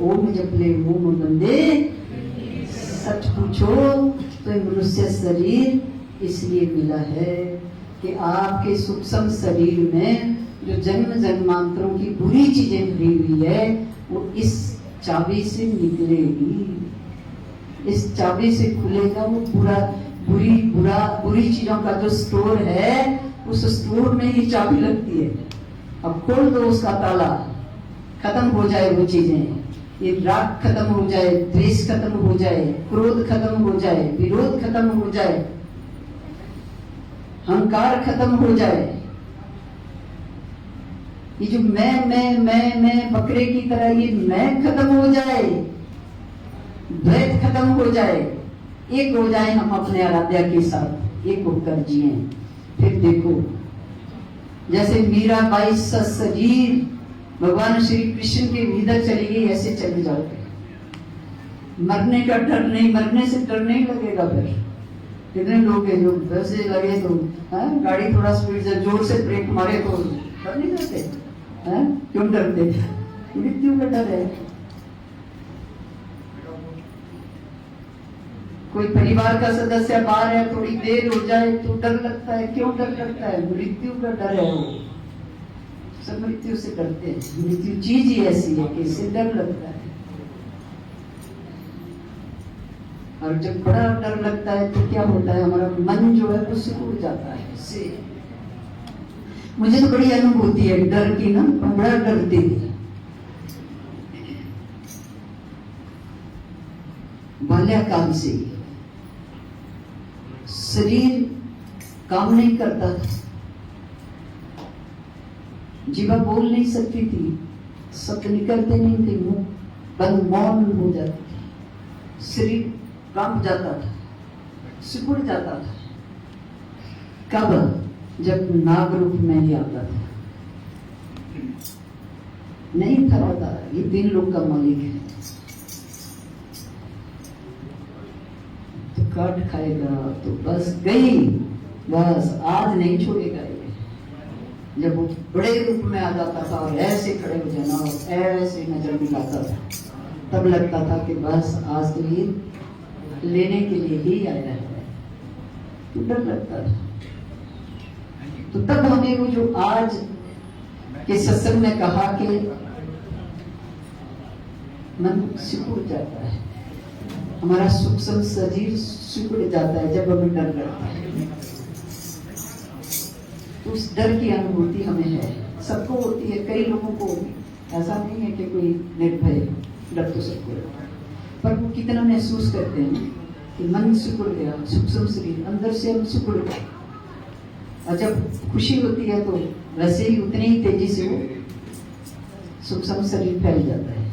ओम जपले ओम बंदे, सच पूछो तो ये मनुष्य शरीर इसलिए मिला है कि आपके सूक्ष्म शरीर में जो जन्म जन्मांतरों की बुरी चीजें भरी हुई है वो इस चाबी से निकलेगी। इस चाबी से खुलेगा वो बुरी चीजों का जो स्टोर है, उस स्टोर में ही चाबी लगती है। अब खोल दो उसका ताला, खत्म हो जाए वो चीजें, ये राग खत्म हो जाए, द्वेष खत्म हो जाए, क्रोध खत्म हो जाए, विरोध खत्म हो जाए, अहंकार खत्म हो जाए, ये जो मैं बकरे की तरह ये मैं खत्म हो जाए, द्वैत खत्म हो जाए, एक हो जाए हम अपने आराध्या के साथ, एक होकर जिए। फिर देखो जैसे मीराबाई सा शरीर भगवान श्री कृष्ण के भीतर चली गई, ऐसे चले जाओगे। मरने का डर नहीं, मरने से डर नहीं लगेगा। फिर कितने लोग हैं जो वैसे लगे तो गाड़ी थोड़ा स्पीड से जोर से ब्रेक मारे तो डर नहीं करते, क्यों डरते? मृत्यु का डर है। कोई परिवार का सदस्य बाहर है, थोड़ी देर हो जाए तो डर लगता है। क्यों डर लगता है? मृत्यु का डर है। वो सब मृत्यु से डरते हैं। मृत्यु चीज ही ऐसी है कि इससे डर लगता है। और जब बड़ा डर लगता है तो क्या होता है, हमारा मन जो है वो सिकुड़ जाता है। इससे मुझे तो बड़ी अनुभूति है डर की ना, बड़ा डरती थी। बाल्यकाल से शरीर काम नहीं करता था, जीवा बोल नहीं सकती थी, शब्द निकलते नहीं थे, मुंह बंद मौन हो जाती थी, शरीर कांप जाता था, सिकुड़ जाता था। कब? जब नाग रूप में ही आता था। नहीं था पता ये तीन लोग का मालिक है, तो काट खाएगा तो बस गई, बस आज नहीं छोड़ेगा ये। जब वो बड़े रूप में आ जाता था और ऐसे खड़े हो जाना और ऐसे नजर मिलाता था, तब लगता था कि बस आज तो ये लेने के लिए ही आया है, तो डर लगता था। तो तब हमें वो जो आज के सत्संग में कहा कि मन सिकुड़ जाता है, हमारा सूक्ष्म शरीर सिकुड़ जाता है जब हमें डर लगता है। उस डर की अनुभूति हमें है, सबको होती है, कई लोगों को होती है। ऐसा नहीं है कि कोई निर्भय, डर तो सबको लगता है, पर वो कितना महसूस करते हैं कि मन सिकुड़ गया, सूक्ष्म शरीर अंदर से हम सिकुड़ गए। और जब खुशी होती है तो वैसे ही उतनी ही तेजी से वो सूक्ष्म शरीर फैल जाता है।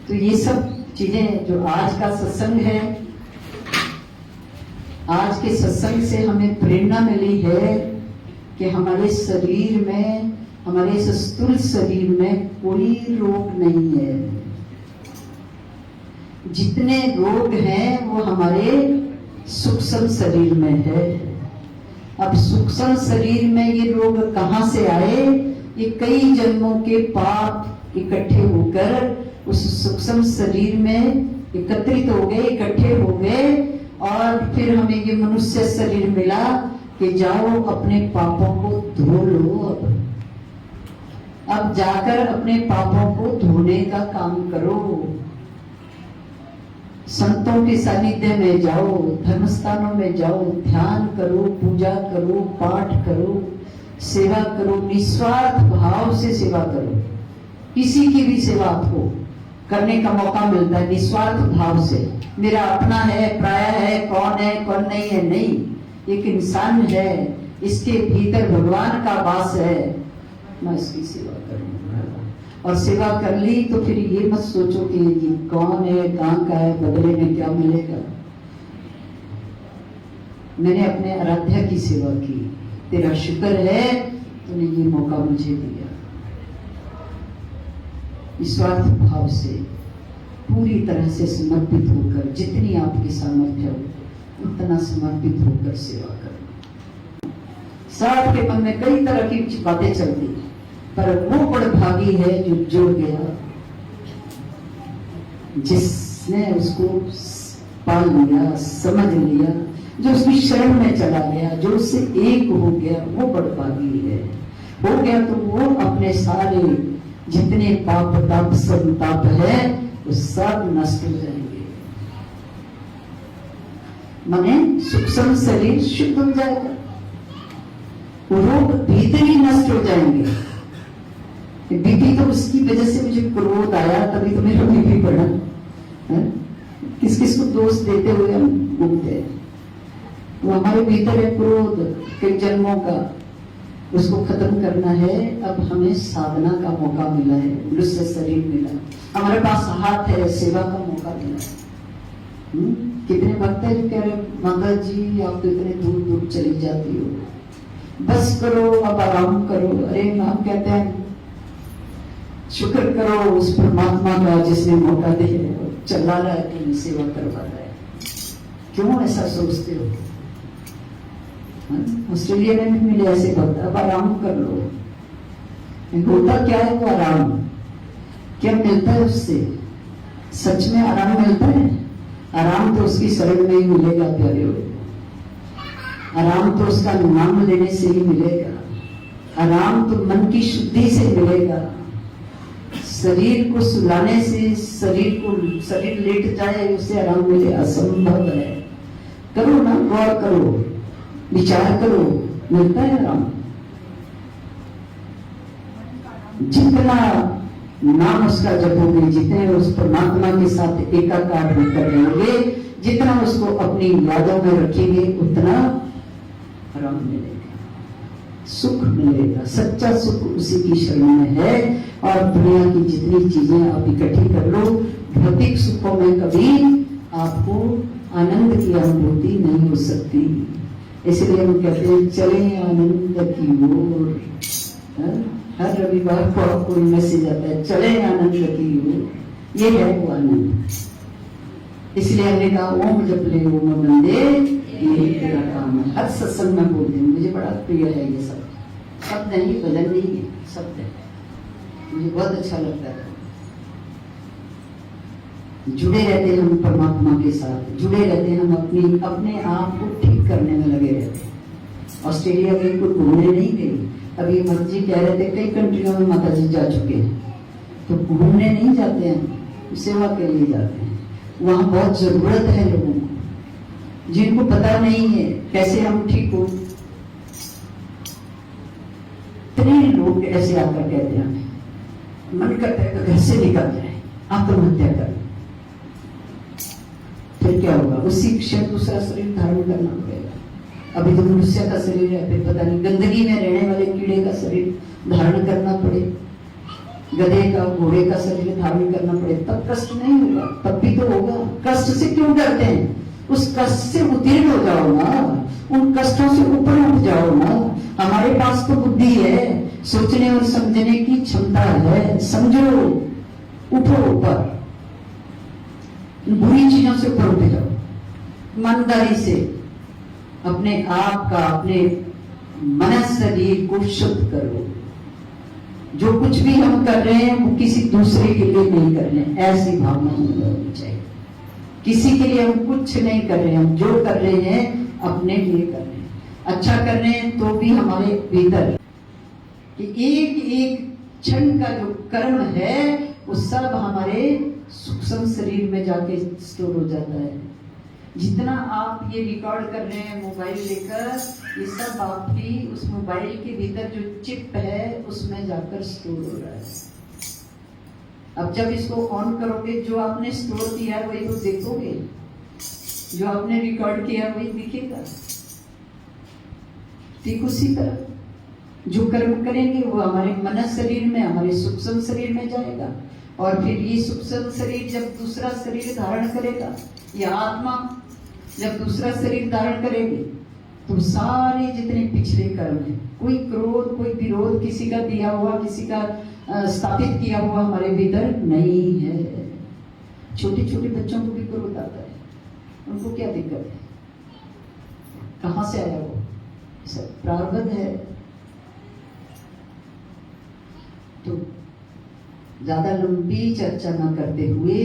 तो ये सब चीजें जो आज का सत्संग है, आज के सत्संग से हमें प्रेरणा मिली है कि हमारे शरीर में, हमारे इस स्थूल शरीर में कोई रोग नहीं है। जितने रोग हैं वो हमारे सूक्ष्म शरीर में है। अब सूक्ष्म शरीर में ये रोग कहां से आए? ये कई जन्मों के पाप इकट्ठे होकर उस सूक्ष्म शरीर में एकत्रित हो गए, इकट्ठे हो गए, और फिर हमें ये मनुष्य शरीर मिला कि जाओ अपने पापों को धो लो। अब जाकर अपने पापों को धोने का काम करो। संतों के सानिध्य में जाओ, धर्मस्थानों में जाओ, ध्यान करो, पूजा करो, पाठ करो, सेवा करो, निस्वार्थ भाव से सेवा करो। किसी की भी सेवा आपको करने का मौका मिलता है निस्वार्थ भाव से। मेरा अपना है, पराया है, कौन है कौन नहीं है, नहीं, एक इंसान है, इसके भीतर भगवान का वास है, मैं इसकी सेवा करूंगा। और सेवा कर ली तो फिर ये मत सोचो कि ये कौन है, कहाँ का है, बदले में क्या मिलेगा। मैंने अपने आराध्या की सेवा की, तेरा शुक्र है तूने ये मौका मुझे दिया। निस्वार्थ भाव से, पूरी तरह से समर्पित होकर, जितनी आपकी सामर्थ्य हो उतना समर्पित होकर सेवा करो। साथ के मन में कई तरह की बातें चलती, पर वो बड़भागी है जो जुड़ गया। जिसने उसको पाल लिया, समझ लिया, जो उसकी शरण में चला गया, जो उससे एक हो गया, वो बड़भागी है। हो गया तो वो अपने सारे जितने पाप ताप संताप है वो सब नष्ट हो जाएंगे। माने सूक्ष्म शरीर शुद्ध हो जाएगा, रोग भीतर ही नष्ट हो जाएंगे। बीपी तो उसकी वजह से मुझे क्रोध आया, तभी तो मेरा बीपी बढ़ा। किस किस को दोष देते हुए हम घूमते हैं। वो हमारे भीतर है क्रोध कई जन्मों का, उसको खत्म करना है। अब हमें साधना का मौका मिला है, मनुष्य शरीर मिला, हमारे पास हाथ है, सेवा का मौका मिला है। कितने भक्त है जो कह रहे माता जी आप तो इतने दूर दूर चली जाती हो, बस करो, अब आराम करो। अरे हम कहते हैं शुक्र करो उस परमात्मा का जिसने मौका दिया, चला रहा है, तुम्हें सेवा करवा रहा है। क्यों ऐसा सोचते हो? ऑस्ट्रेलिया में भी मिले ऐसे भक्त, अब आराम कर लो। होता क्या है वो आराम? क्या मिलता है उससे? सच में आराम मिलता है? आराम तो उसकी शरण में ही मिलेगा प्यारे हो। आराम तो उसका नाम लेने से ही मिलेगा। आराम तो मन की शुद्धि से मिलेगा। शरीर को सुलाने से शरीर लेट जाए उससे आराम मिले, असंभव है। करो ना, गौर करो, विचार करो, मिलता है आराम। जितना नाम उसका जपोगे, जितने उस परमात्मा के साथ एकाकार होकर रहेंगे, जितना उसको अपनी यादों में रखेंगे, उतना आराम मिलेगा, सुख मिलेगा। सच्चा सुख उसी की शरण में है। और दुनिया की जितनी चीजें आप इकट्ठी कर लो, भौतिक सुखों में कभी आपको आनंद की अनुभूति नहीं हो सकती। इसलिए हम कहते हैं चले आनंद की ओर। हर रविवार को आपको मैसेज आता है, चले आनंद की ओर। ये है वो आनंद। इसलिए हमने कहा ओम जप ले ओम बंदे, ये तेरा काम है। हर सत्संग में बोलते हैं, मुझे बड़ा प्रिय है ये सब शब्द नहीं, भजन नहीं है, शब्द है, मुझे बहुत अच्छा लगता है। जुड़े रहते हैं हम परमात्मा के साथ, जुड़े रहते हैं हम अपने आप को ठीक करने में लगे रहते हैं। ऑस्ट्रेलिया में कोई घूमने नहीं गई, अभी मत जी कह रहे थे कई कंट्रियों में माता जी जा चुके हैं, तो घूमने नहीं जाते हैं, सेवा के लिए जाते हैं। वहां बहुत जरूरत है लोगों को, जिनको पता नहीं है कैसे हम ठीक हो। इतने लोग ऐसे आकर कहते हैं मन करता है घर से निकल जाए, आत्महत्या कर। फिर क्या होगा? उसी क्षण दूसरा शरीर धारण करना पड़ेगा। अभी तो मनुष्य का शरीर है, फिर पता नहीं गंदगी में रहने वाले कीड़े का शरीर धारण करना पड़े, गधे का घोड़े का शरीर धारण करना पड़े, तब कष्ट नहीं होगा? तब भी तो होगा। कष्ट से क्यों डरते हैं? उस कष्ट से उत्तीर्ण हो जाओ ना, उन कष्टों से ऊपर उठ जाओ ना। हमारे पास तो बुद्धि है, सोचने और समझने की क्षमता है। समझो, उठो ऊपर, बुरी चीजों से ऊपर उठ जाओ, ईमानदारी से अपने आप का, अपने मन शरीर को शुद्ध करो। जो कुछ भी हम कर रहे हैं वो किसी दूसरे के लिए नहीं कर रहे हैं, ऐसी भावना होनी चाहिए। किसी के लिए हम कुछ नहीं कर रहे हैं, हम जो कर रहे हैं अपने लिए कर रहे हैं। अच्छा कर रहे हैं तो भी हमारे भीतर कि एक एक क्षण का जो कर्म है वो सब हमारे सूक्ष्म शरीर में जाके स्टोर हो जाता है। जितना आप ये रिकॉर्ड कर रहे हैं मोबाइल लेकर, ये सब आपकी उस मोबाइल के भीतर जो चिप है उसमें जाकर स्टोर हो रहा है। अब जब इसको ऑन करोगे, जो आपने स्टोर किया है वही तो देखोगे, जो आपने रिकॉर्ड किया वही दिखेगा। ठीक उसी तरह जो कर्म करेंगे वो हमारे मन शरीर में, हमारे सूक्ष्म शरीर में जाएगा। और फिर ये सूक्ष्म शरीर जब दूसरा शरीर धारण करेगा, ये आत्मा जब दूसरा शरीर धारण करेगी, तो सारे जितने पिछले कर्म हैं, कोई क्रोध, कोई विरोध, किसी का दिया हुआ, किसी का स्थापित किया हुआ हमारे भीतर नहीं है। छोटे छोटे बच्चों को भी क्रोध आता है, उनको क्या दिक्कत है? कहां से आया वो? सब प्रारब्ध है। तो ज्यादा लंबी चर्चा न करते हुए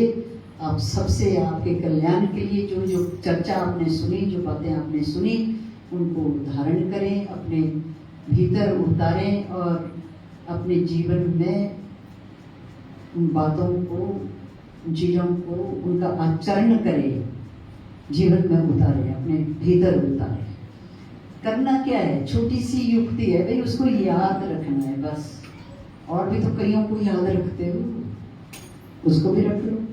आप सबसे आपके कल्याण के लिए जो जो चर्चा आपने सुनी, जो बातें आपने सुनी, उनको धारण करें, अपने भीतर उतारें और अपने जीवन में उन बातों को, चीज़ों को, उनका आचरण करें, जीवन में उतारें, अपने भीतर उतारें। करना क्या है? छोटी सी युक्ति है भाई, उसको याद रखना है बस। और भी तो कईयों को याद रखते हो, उसको भी रख लो।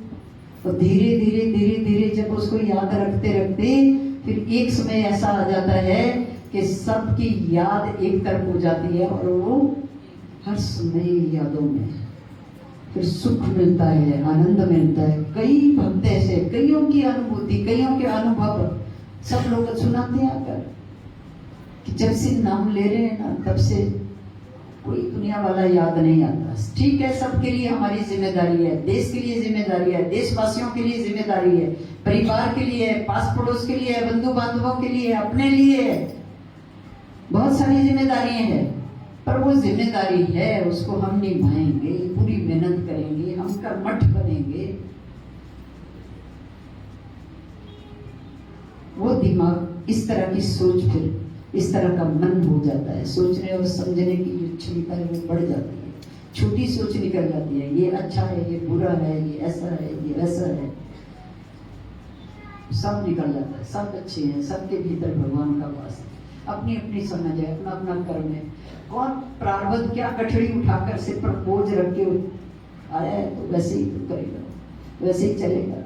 और धीरे धीरे धीरे धीरे जब उसको याद रखते रखते फिर एक समय ऐसा आ जाता है कि सबकी याद एक तरफ हो जाती है और वो हर समय यादों में फिर सुख मिलता है, आनंद मिलता है। कई भक्त ऐसे, कईयों की अनुभूति, कईयों के अनुभव सब लोग सुनाते हैं आकर कि जब से नाम ले रहे हैं ना, तब से कोई दुनिया वाला याद नहीं आता। ठीक है, सबके लिए हमारी जिम्मेदारी है, देश के लिए जिम्मेदारी है, देशवासियों के लिए जिम्मेदारी है, परिवार के लिए है, पास पड़ोस के लिए है, बंधु बांधवों के लिए, अपने लिए है, बहुत सारी जिम्मेदारियां हैं। पर वो जिम्मेदारी है, उसको हम निभाएंगे, पूरी मेहनत करेंगे, हम कर्मठ बनेंगे। वो दिमाग, इस तरह की सोच, फिर इस तरह का मन हो जाता है, सोचने और समझने की जो क्षमता है वो बढ़ जाती है। छोटी सोच निकल जाती है, ये अच्छा है, ये बुरा है, ये ऐसा है, ये वैसा है, सब निकल जाता है। सब अच्छे हैं, सबके भीतर भगवान का वास है, अपनी अपनी समझ है, अपना अपना कर्म है। कौन प्रारब्ध क्या गठड़ी उठाकर सिर पर बोझ रख के आया है, तो वैसे ही तो करेगा, वैसे ही चलेगा।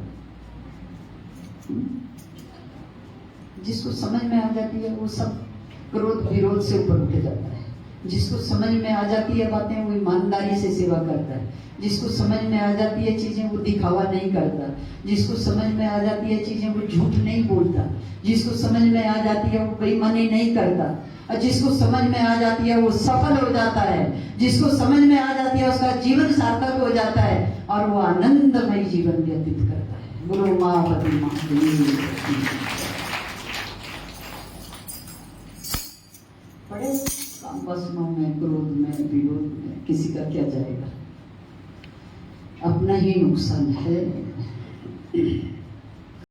जिसको समझ में आ जाती है वो सब क्रोध विरोध से ऊपर उठ जाता है। जिसको समझ में आ जाती है बातें, वो ईमानदारी से सेवा करता है। जिसको समझ में आ जाती है चीजें, वो दिखावा नहीं करता। जिसको समझ में आ जाती है चीजें, वो झूठ नहीं बोलता। जिसको समझ में आ जाती है वो बेईमानी नहीं करता। और जिसको समझ में आ जाती है वो सफल हो जाता है। जिसको समझ में आ जाती है उसका जीवन सार्थक हो जाता है और वो आनंदमय जीवन व्यतीत करता है। गुरु मापति बड़े वासनाओं में, क्रोध में, विरोध में किसी का क्या जाएगा, अपना ही नुकसान है।